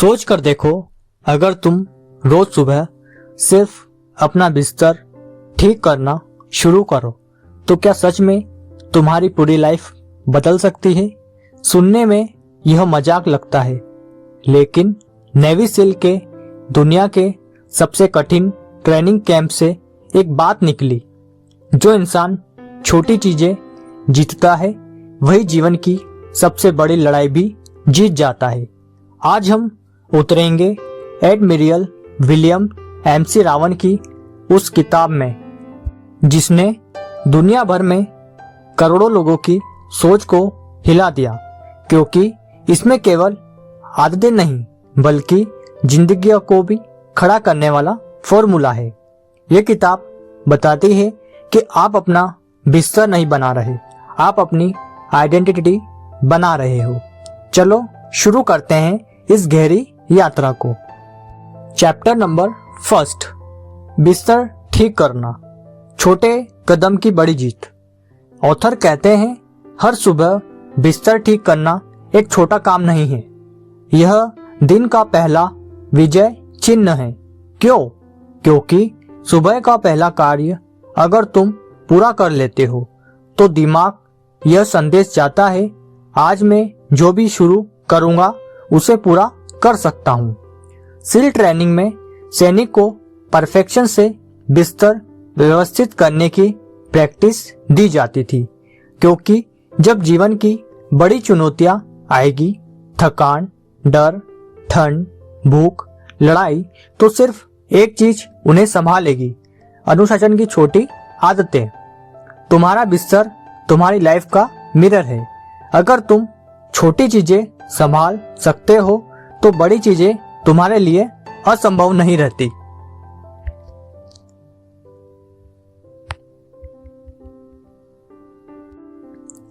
सोच कर देखो, अगर तुम रोज सुबह सिर्फ अपना बिस्तर ठीक करना शुरू करो तो क्या सच में तुम्हारी पूरी लाइफ बदल सकती है। सुनने में यह मजाक लगता है, लेकिन नेवी सील के दुनिया के सबसे कठिन ट्रेनिंग कैंप से एक बात निकली। जो इंसान छोटी चीजें जीतता है वही जीवन की सबसे बड़ी लड़ाई भी जीत जाता है। आज हम उतरेंगे एडमिरल विलियम एमसी रावन की उस किताब में जिसने दुनिया भर में करोड़ों लोगों की सोच को हिला दिया, क्योंकि इसमें केवल आदतें नहीं बल्कि जिंदगी को भी खड़ा करने वाला फॉर्मूला है। ये किताब बताती है कि आप अपना बिस्तर नहीं बना रहे, आप अपनी आइडेंटिटी बना रहे हो। चलो शुरू करते हैं इस गहरी यात्रा को। चैप्टर नंबर 1, बिस्तर ठीक करना, छोटे कदम की बड़ी जीत। ऑथर कहते हैं हर सुबह बिस्तर ठीक करना एक छोटा काम नहीं है, यह दिन का पहला विजय चिन्ह है। क्यों? क्योंकि सुबह का पहला कार्य अगर तुम पूरा कर लेते हो तो दिमाग यह संदेश जाता है, आज मैं जो भी शुरू करूंगा उसे पूरा कर सकता हूं। सील ट्रेनिंग में सैनिक को परफेक्शन से बिस्तर व्यवस्थित करने की प्रैक्टिस दी जाती थी, क्योंकि जब जीवन की बड़ी चुनौतियां आएगी, थकान, डर, ठंड, भूख, लड़ाई, तो सिर्फ एक चीज उन्हें संभालेगी, अनुशासन की छोटी आदतें। तुम्हारा बिस्तर तुम्हारी लाइफ का मिरर है। अगर तुम छोटी चीजें संभाल सकते हो तो बड़ी चीजें तुम्हारे लिए असंभव नहीं रहती।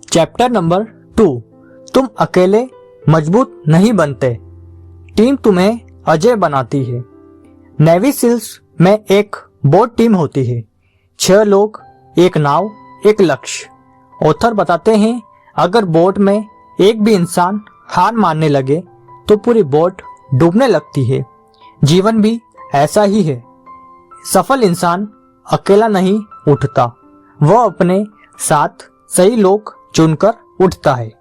चैप्टर नंबर 2, तुम अकेले मजबूत नहीं बनते, टीम तुम्हें अजय बनाती है। नेवी सील्स में एक बोट टीम होती है, 6 लोग, एक नाव, एक लक्ष्य। ऑथर बताते हैं अगर बोट में एक भी इंसान हार मानने लगे तो पूरी बोट डूबने लगती है। जीवन भी ऐसा ही है। सफल इंसान अकेला नहीं उठता, वह अपने साथ सही लोग चुनकर उठता है।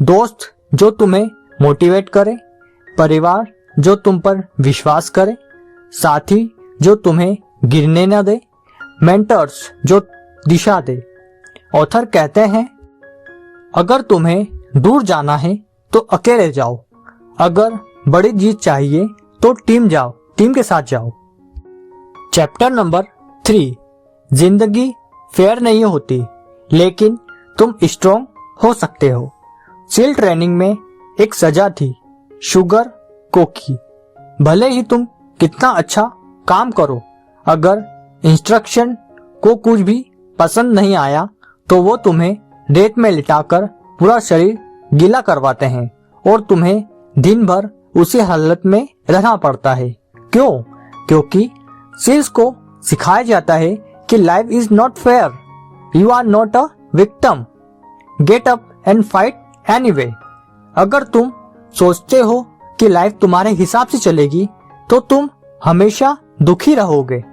दोस्त जो तुम्हें मोटिवेट करे, परिवार जो तुम पर विश्वास करे, साथी जो तुम्हें गिरने न दे, मेंटर्स जो दिशा दे। ऑथर कहते हैं अगर तुम्हें दूर जाना है तो अकेले जाओ, अगर बड़ी जीत चाहिए तो टीम के साथ जाओ। चैप्टर नंबर 3, जिंदगी फेयर नहीं होती लेकिन तुम स्ट्रॉन्ग हो सकते हो। सील ट्रेनिंग में एक सजा थी, शुगर कोकी। भले ही तुम कितना अच्छा काम करो, अगर इंस्ट्रक्शन को कुछ भी पसंद नहीं आया तो वो तुम्हें रेत में लिटाकर पूरा शरीर गीला करवाते हैं और तुम्हें दिन भर उसी हालत में रहना पड़ता है। क्यों? क्योंकि सील्स को सिखाया जाता है कि life is not fair, you are not a victim, get up and fight anyway. अगर तुम सोचते हो कि लाइफ तुम्हारे हिसाब से चलेगी तो तुम हमेशा दुखी रहोगे,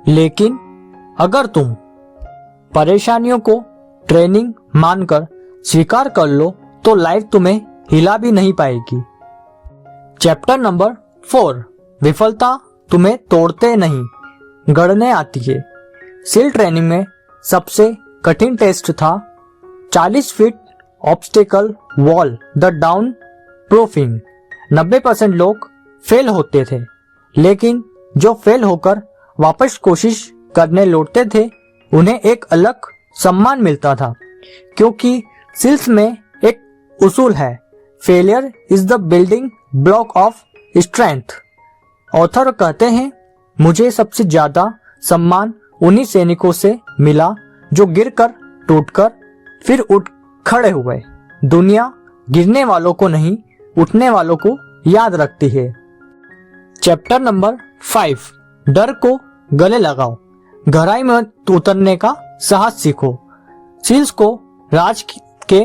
लेकिन अगर तुम परेशानियों को ट्रेनिंग मानकर स्वीकार कर लो तो लाइफ तुम्हें हिला भी नहीं पाएगी। चैप्टर नंबर 4, विफलता तुम्हें तोड़ते नहीं गढ़ने आती है। सील ट्रेनिंग में सबसे कठिन टेस्ट था 40 feet obstacle wall the down proofing. 90% लोग फेल होते थे, लेकिन जो फेल होकर वापस कोशिश करने लौटते थे उन्हें एक अलग सम्मान मिलता था, क्योंकि सील्स में एक उसूल है, failure is the building block of strength. Author कहते हैं मुझे सबसे ज्यादा सम्मान उन्हीं सैनिकों से मिला जो गिरकर टूटकर फिर उठ खड़े हुए। दुनिया गिरने वालों को नहीं, उठने वालों को याद रखती है। चैप्टर नंबर 5, डर को गले लगाओ, गहराई में उतरने का साहस सीखो। सील्स को राज के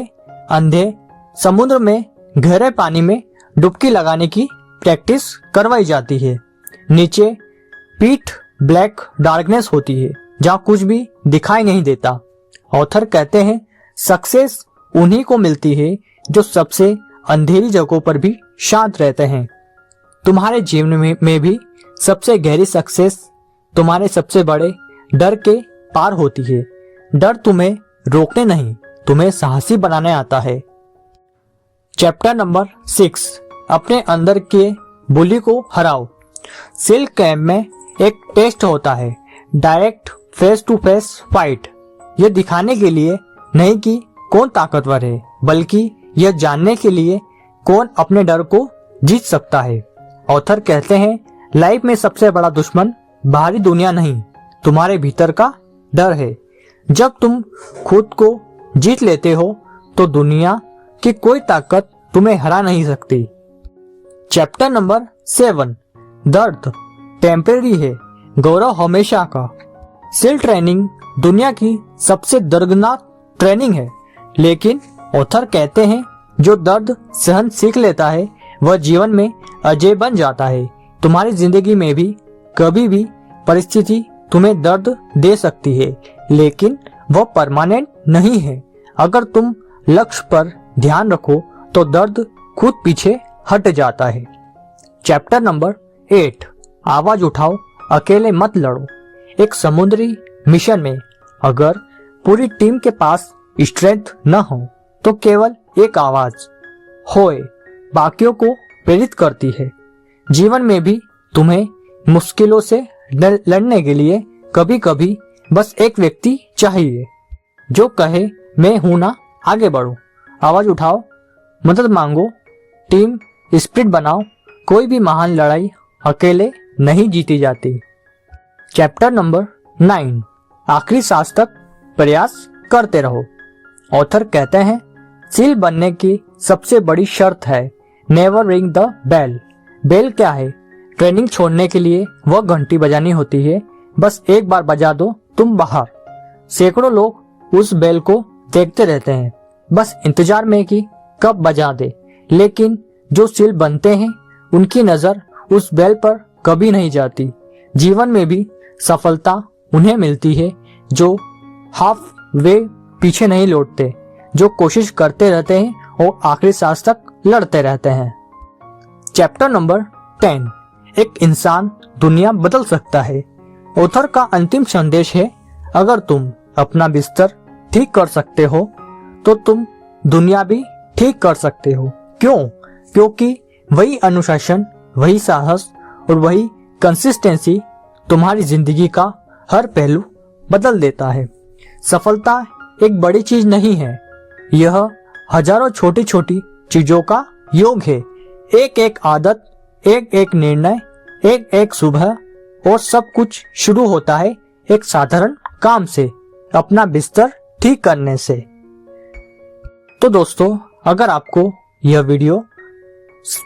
अंधे समुद्र में गहरे पानी में डुबकी लगाने की प्रैक्टिस करवाई जाती है। नीचे पीठ ब्लैक डार्कनेस होती है जहाँ कुछ भी दिखाई नहीं देता। ऑथर कहते हैं सक्सेस उन्हीं को मिलती है जो सबसे अंधेरी जगहों पर भी शांत रहते हैं। तुम्हारे जीवन में भी सबसे गहरी सक्सेस तुम्हारे सबसे बड़े डर के पार होती है। डर तुम्हें रोकने नहीं, तुम्हें साहसी बनाने आता है। चैप्टर नंबर 6, अपने अंदर के बुली को हराओ। सिल्क कैंप में एक टेस्ट होता है, direct face to face fight. यह दिखाने के लिए नहीं कि कौन ताकतवर है, बल्कि यह जानने के लिए कौन अपने डर को जीत सकता है। ऑथर कहते हैं लाइफ में सबसे बड़ा दुश्मन बाहरी दुनिया नहीं, तुम्हारे भीतर का डर है। जब तुम खुद को जीत लेते हो तो दुनिया की कोई ताकत तुम्हें हरा नहीं सकती। चैप्टर नंबर 7, दर्द टेम्परेरी है, गौरव हमेशा का। सिल ट्रेनिंग दुनिया की सबसे दर्दनाक ट्रेनिंग है, लेकिन ऑथर कहते हैं जो दर्द सहन सीख लेता है वह जीवन में अजय बन जाता है। तुम्हारी जिंदगी में भी कभी भी परिस्थिति तुम्हें दर्द दे सकती है, लेकिन वह परमानेंट नहीं है। अगर तुम लक्ष्य पर ध्यान रखो तो दर्द खुद पीछे हट जाता है। चैप्टर नंबर 8, आवाज उठाओ, अकेले मत लड़ो। एक समुद्री मिशन में अगर पूरी टीम के पास स्ट्रेंथ न हो तो केवल एक आवाज होए बाकियों को प्रेरित करती है। जीवन में भी तुम्हें मुश्किलों से लड़ने के लिए कभी कभी बस एक व्यक्ति चाहिए जो कहे मैं हूं ना, आगे बढ़ो। आवाज उठाओ, मदद मांगो, टीम स्पिरिट बनाओ। कोई भी महान लड़ाई अकेले नहीं जीती जाती। चैप्टर नंबर 9, आखिरी सांस तक प्रयास करते रहो। ऑथर कहते हैं सील बनने की सबसे बड़ी शर्त है never ring the bell. Bell क्या है? ट्रेनिंग छोड़ने के लिए वह घंटी बजानी होती है, बस एक बार बजा दो तुम बाहर। सैकड़ों लोग उस बेल को देखते रहते हैं, बस इंतजार में कि कब बजा दे, लेकिन जो सील बनते हैं उनकी नजर उस बेल पर कभी नहीं जाती। जीवन में भी सफलता उन्हें मिलती है जो हाफ वे पीछे नहीं लौटते, जो कोशिश करते रहते हैं और आखिरी सांस तक लड़ते रहते हैं। चैप्टर नंबर 10, एक इंसान दुनिया बदल सकता है। ऑथर का अंतिम संदेश है अगर तुम अपना बिस्तर ठीक कर सकते हो तो तुम दुनिया भी ठीक कर सकते हो। क्यों? क्योंकि वही अनुशासन, वही साहस और वही कंसिस्टेंसी तुम्हारी जिंदगी का हर पहलू बदल देता है। सफलता एक बड़ी चीज नहीं है, यह हजारों छोटी छोटी चीजों का योग है। एक एक आदत, एक एक निर्णय, एक एक सुबह, और सब कुछ शुरू होता है एक साधारण काम से, अपना बिस्तर ठीक करने से। तो दोस्तों, अगर आपको यह वीडियो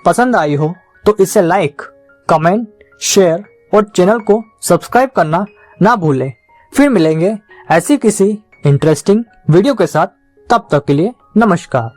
पसंद आई हो तो इसे लाइक, कमेंट, शेयर और चैनल को सब्सक्राइब करना ना भूलें। फिर मिलेंगे ऐसी किसी इंटरेस्टिंग वीडियो के साथ, तब तक के लिए नमस्कार।